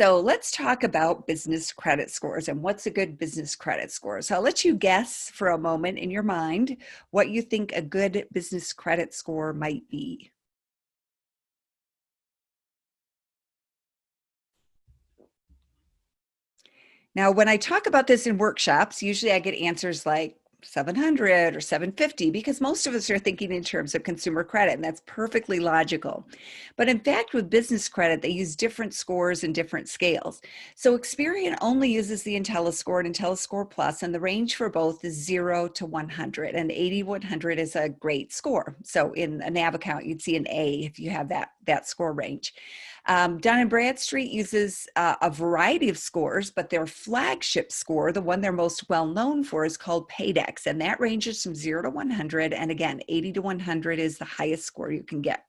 So let's talk about business credit scores and what's a good business credit score. So I'll let you guess for a moment in your mind what you think a good business credit score might be. Now, when I talk about this in workshops, usually I get answers like 700 or 750 because most of us are thinking in terms of consumer credit, and that's perfectly logical. But in fact, with business credit, they use different scores and different scales. So Experian only uses the IntelliScore and IntelliScore Plus, and the range for both is 0 to 100, and 80 100 is a great score. So in a NAV account, you'd see an A if you have that score range. Dun & Bradstreet uses a variety of scores, but their flagship score, the one they're most well known for, is called Paydex, and that ranges from 0 to 100, and again, 80 to 100 is the highest score you can get.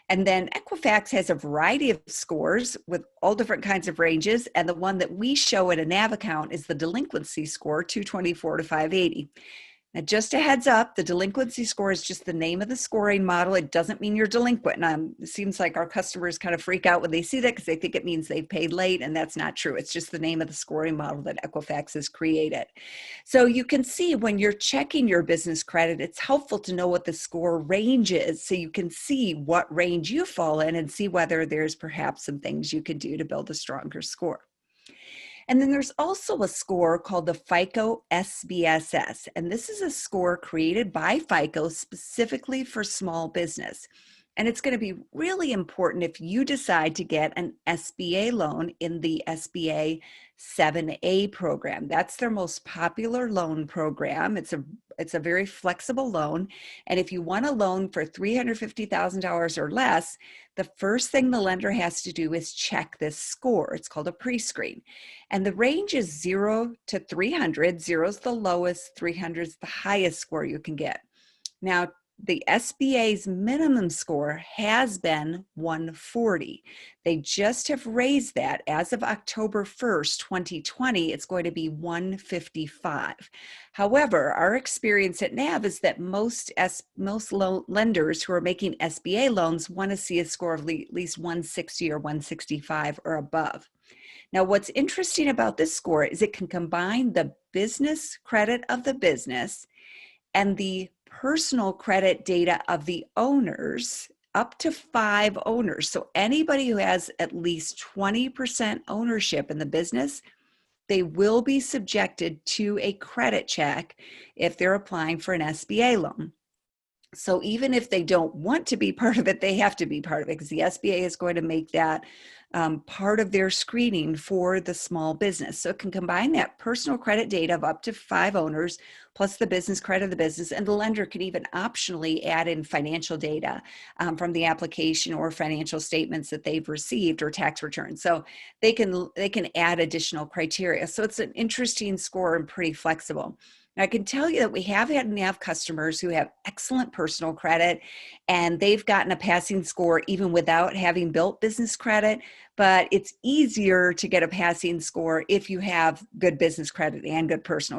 And then Equifax has a variety of scores with all different kinds of ranges, and the one that we show in a NAV account is the delinquency score, 224 to 580. Now, just a heads up, the delinquency score is just the name of the scoring model. It doesn't mean you're delinquent. And it seems like our customers kind of freak out when they see that because they think it means they've paid late, and that's not true. It's just the name of the scoring model that Equifax has created. So you can see when you're checking your business credit, it's helpful to know what the score range is so you can see what range you fall in and see whether there's perhaps some things you can do to build a stronger score. And then there's also a score called the FICO SBSS, and this is a score created by FICO specifically for small business. And it's going to be really important if you decide to get an SBA loan in the SBA 7A program. That's their most popular loan program. It's a very flexible loan. And if you want a loan for $350,000 or less, the first thing the lender has to do is check this score. It's called a pre-screen. And the range is 0 to 300. 0 is the lowest, 300 is the highest score you can get. Now, the SBA's minimum score has been 140. They just have raised that. As of October 1st, 2020, it's going to be 155. However, our experience at NAV is that most lenders who are making SBA loans want to see a score of at least 160 or 165 or above. Now, what's interesting about this score is it can combine the business credit of the business and the personal credit data of the owners, up to 5 owners. So anybody who has at least 20% ownership in the business, they will be subjected to a credit check if they're applying for an SBA loan. So even if they don't want to be part of it, they have to be part of it because the SBA is going to make that part of their screening for the small business. So it can combine that personal credit data of up to 5 owners plus the business credit of the business, and the lender can even optionally add in financial data from the application or financial statements that they've received or tax returns. So they can add additional criteria. So it's an interesting score and pretty flexible. Now, I can tell you that we have had NAV customers who have excellent personal credit, and they've gotten a passing score even without having built business credit, but it's easier to get a passing score if you have good business credit and good personal